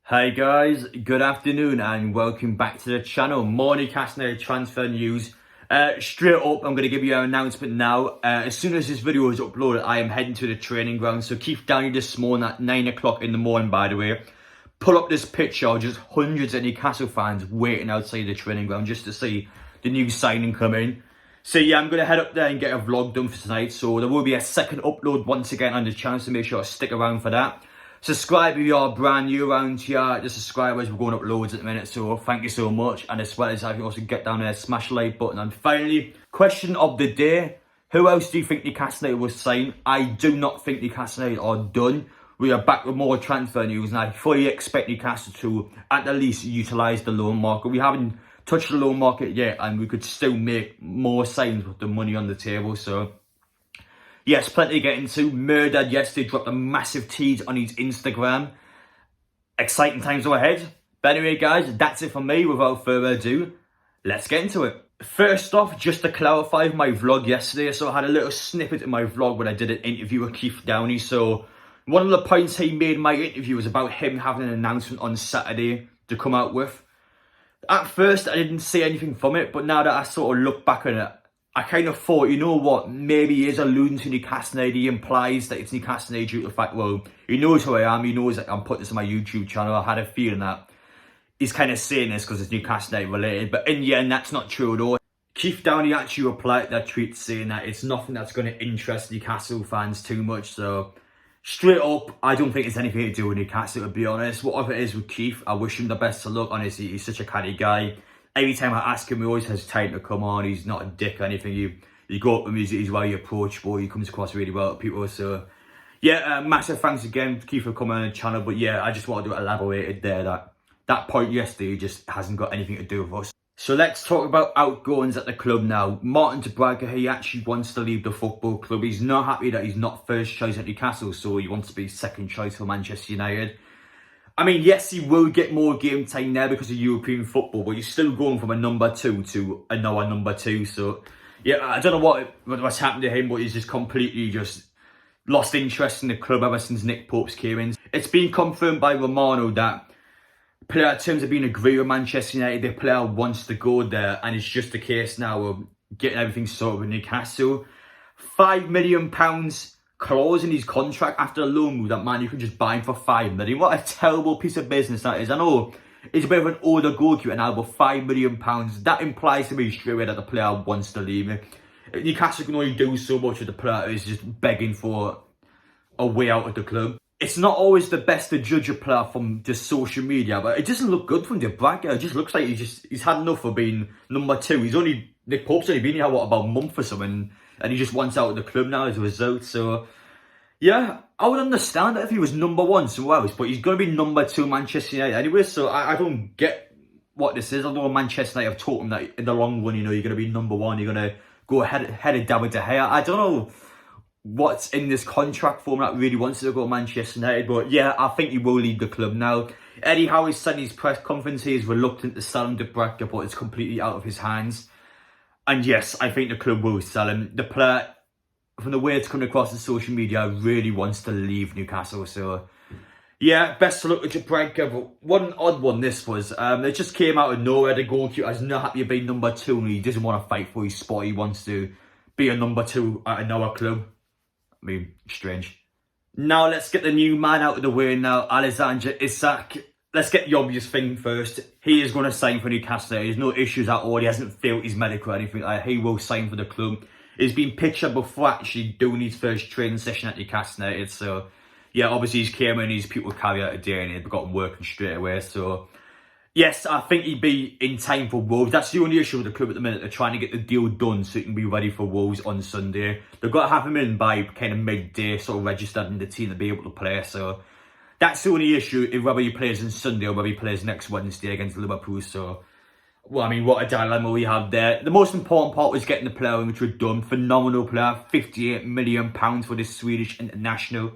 Hi guys, good afternoon and welcome back to the channel. More Newcastle United transfer news. Straight up, I'm going to give you an announcement now. As soon as this video is uploaded, I am heading to the training ground. So keep down this morning at 9 o'clock in the morning, by the way. Pull up this picture of just hundreds of Newcastle fans waiting outside the training ground just to see the new signing come in. So yeah, I'm going to head up there and get a vlog done for tonight. So there will be a second upload once again on the channel, so make sure to stick around for that. Subscribe if you are brand new around here. The subscribers, we're going up loads at the minute, so thank you so much. And as well as I can also get down there, smash the like button. And finally, question of the day: who else do you think Newcastle United will sign? I do not think Newcastle United are done. We are back with more transfer news, and I fully expect Newcastle to at the least utilise the loan market. We haven't touched the loan market yet, and we could still make more signs with the money on the table. So yes, plenty to get into. Mehrdad yesterday dropped a massive tease on his Instagram. Exciting times are ahead. But anyway, guys, that's it from me. Without further ado, let's get into it. First off, just to clarify my vlog yesterday. So I had a little snippet in my vlog when I did an interview with Keith Downey. So one of the points he made in my interview was about him having an announcement on Saturday to come out with. At first, I didn't see anything from it. But now that I sort of look back on it, I kind of thought, you know what, maybe he is alluding to Newcastle United. He implies that it's Newcastle United due to the fact, well, he knows who I am. He knows that I'm putting this on my YouTube channel. I had a feeling that he's kind of saying this because it's Newcastle United related. But in the end, that's not true at all. Keith Downey actually replied to that tweet saying that it's nothing that's going to interest Newcastle fans too much. So straight up, I don't think it's anything to do with Newcastle, to be honest. Whatever it is with Keith, I wish him the best of luck. Honestly, he's such a canny guy. Every time I ask him, he always has time to come on. He's not a dick or anything. You go up with music, he's very approachable. He comes across really well to people. So yeah, massive thanks again, Keith, for coming on the channel. But yeah, I just wanted to elaborate it there that point yesterday just hasn't got anything to do with us. So let's talk about outgoings at the club now. Martin de Braga, he actually wants to leave the football club. He's not happy that he's not first choice at Newcastle, so he wants to be second choice for Manchester United. I mean, yes, he will get more game time there because of European football, but he's still going from a number 2 to another number 2. So, yeah, I don't know what's happened to him, but he's just completely lost interest in the club ever since Nick Pope came in. It's been confirmed by Romano that player terms have been agreed with Manchester United. The player wants to go there, and it's just a case now of getting everything sorted with Newcastle. £5 million clause in his contract after a loan move. That man, you can just buy him for $5 million. What a terrible piece of business that is. I know he's a bit of an older goalkeeper now, but £5 million, that implies to me straight away that the player wants to leave. Newcastle can only do so much with the player who's just begging for a way out of the club. It's not always the best to judge a player from just social media, but it doesn't look good from De Braga. It just looks like he's had enough of being number 2. Nick Pope's only been here, what, about a month or something, and he just wants out of the club now as a result. So yeah, I would understand that if he was number 1 somewhere else, but he's going to be number 2 Manchester United anyway, so I don't get what this is. Although Manchester United have taught him that in the long run, you know, you're going to be number 1, you're going to go ahead of David De Gea. I don't know what's in this contract for him that really wants to go to Manchester United, but yeah, I think he will leave the club now. Eddie Howe said in his press conference he is reluctant to sell him to Braga, but it's completely out of his hands. And yes, I think the club will sell him. The player, from the way it's coming across on social media, really wants to leave Newcastle. So yeah, best of luck with De Braga. But what an odd one this was. It just came out of nowhere. The goalkeeper is not happy being number 2 and he doesn't want to fight for his spot. He wants to be a number 2 at another club. I mean, strange. Now let's get the new man out of the way now, Alexander Isak. Let's get the obvious thing first. He is going to sign for Newcastle. There's no issues at all. He hasn't failed his medical or anything. He will sign for the club. He's been pictured before actually doing his first training session at Newcastle United. So yeah, obviously he's came in, his people carry out a day and he'd got working straight away. So yes, I think he'd be in time for Wolves. That's the only issue with the club at the minute. They're trying to get the deal done so he can be ready for Wolves on Sunday. They've got to have him in by kind of midday, sort of registered in the team to be able to play. So that's the only issue, if whether he plays on Sunday or whether he plays next Wednesday against Liverpool. So, well, I mean, what a dilemma we have there. The most important part was getting the player in, which we've done. Phenomenal player, £58 million for this Swedish international.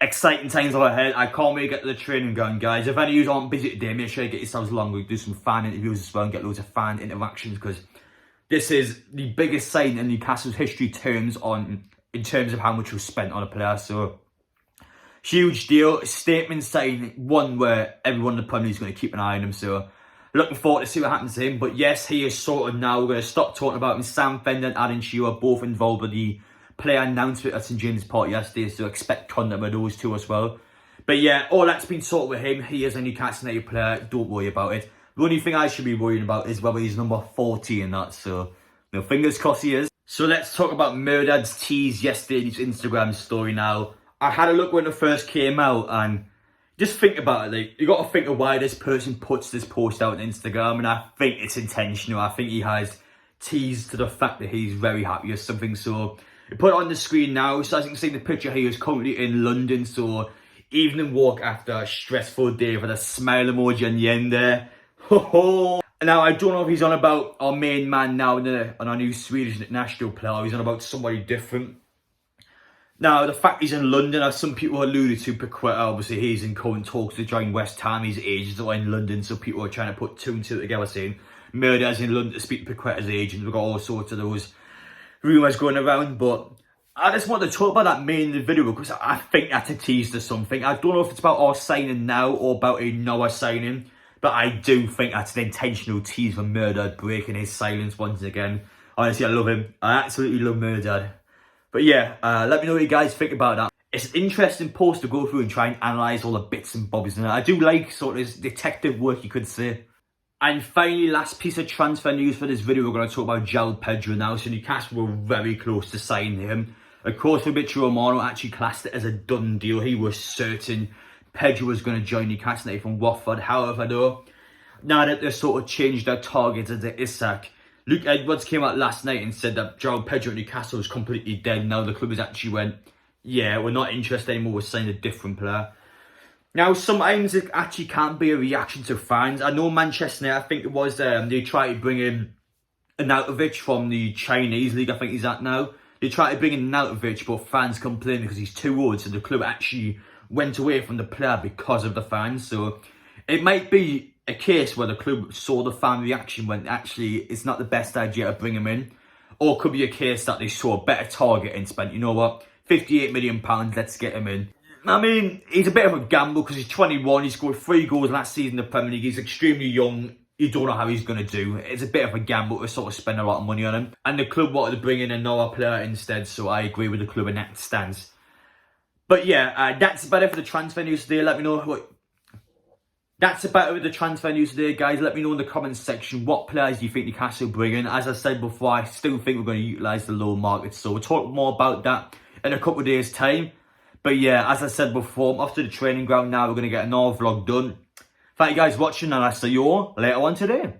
Exciting times are ahead. I can't wait to get to the training ground, guys. If any of you aren't busy today, make sure you get yourselves along. We'll do some fan interviews as well and get loads of fan interactions, because this is the biggest sign in Newcastle's history in terms of how much was spent on a player. So Huge deal, statement saying one where everyone in the Premier League is going to keep an eye on him. So looking forward to see what happens to him. But yes, he is sorted now. We're going to stop talking about him. Sam Fender and Adam Shearer both involved with the player announcement at St James's Park yesterday. So expect content with those two as well. But yeah, all that's been sorted with him. He is a Newcastle United player. Don't worry about it. The only thing I should be worrying about is whether he's number 40 in that. So, you know, fingers crossed he is. So let's talk about Mehrdad's tease yesterday's Instagram story now. I had a look when it first came out and just think about it. Like, you got to think of why this person puts this post out on Instagram, and I think it's intentional. I think he has teased to the fact that he's very happy or something. So we put it on the screen now. So as you can see in the picture, he is currently in London. So evening walk after a stressful day with a smile emoji on the end there. Ho ho! Now I don't know if he's on about our main man now on our new Swedish national player, or he's on about somebody different. Now, the fact he's in London, as some people alluded to, Paqueta, obviously he's in current talks to join West Ham. His agents are in London, so people are trying to put two and two together, saying Mehrdad's in London to speak to Paqueta's agent. We've got all sorts of those rumours going around, but I just want to talk about that main in the video because I think that's a tease to something. I don't know if it's about our signing now or about a Noah signing, but I do think that's an intentional tease for Mehrdad breaking his silence once again. Honestly, I love him. I absolutely love Mehrdad. But yeah, let me know what you guys think about that. It's an interesting post to go through and try and analyse all the bits and bobs in it. I do like sort of this detective work, you could say. And finally, last piece of transfer news for this video, we're going to talk about João Pedro now. So Newcastle were very close to signing him. Of course, Fabrizio Romano actually classed it as a done deal. He was certain Pedro was going to join Newcastle United from Watford. However, though, now that they've sort of changed their targets to Isak, Luke Edwards came out last night and said that João Pedro at Newcastle was completely dead. Now the club has actually went, yeah, we're not interested anymore, we're signing a different player. Now, sometimes it actually can be a reaction to fans. I know Manchester United, I think it was, they tried to bring in Arnautovic from the Chinese league, I think he's at now. They tried to bring in Arnautovic, but fans complained because he's too old, so the club actually went away from the player because of the fans. So it might be a case where the club saw the fan reaction when actually it's not the best idea to bring him in. Or it could be a case that they saw a better target and spent, you know what, £58 million, let's get him in. I mean, he's a bit of a gamble because he's 21, he scored 3 goals last season in the Premier League, he's extremely young, you don't know how he's going to do. It's a bit of a gamble to sort of spend a lot of money on him. And the club wanted to bring in another player instead, so I agree with the club in that stance. But yeah, that's about it for the transfer news today. Let me know what... That's about it with the transfer news today, guys. Let me know in the comments section what players do you think Newcastle will bring in. As I said before, I still think we're going to utilise the low market. So we'll talk more about that in a couple of days' time. But yeah, as I said before, I'm off to the training ground now. We're going to get another vlog done. Thank you guys for watching, and I'll see you all later on today.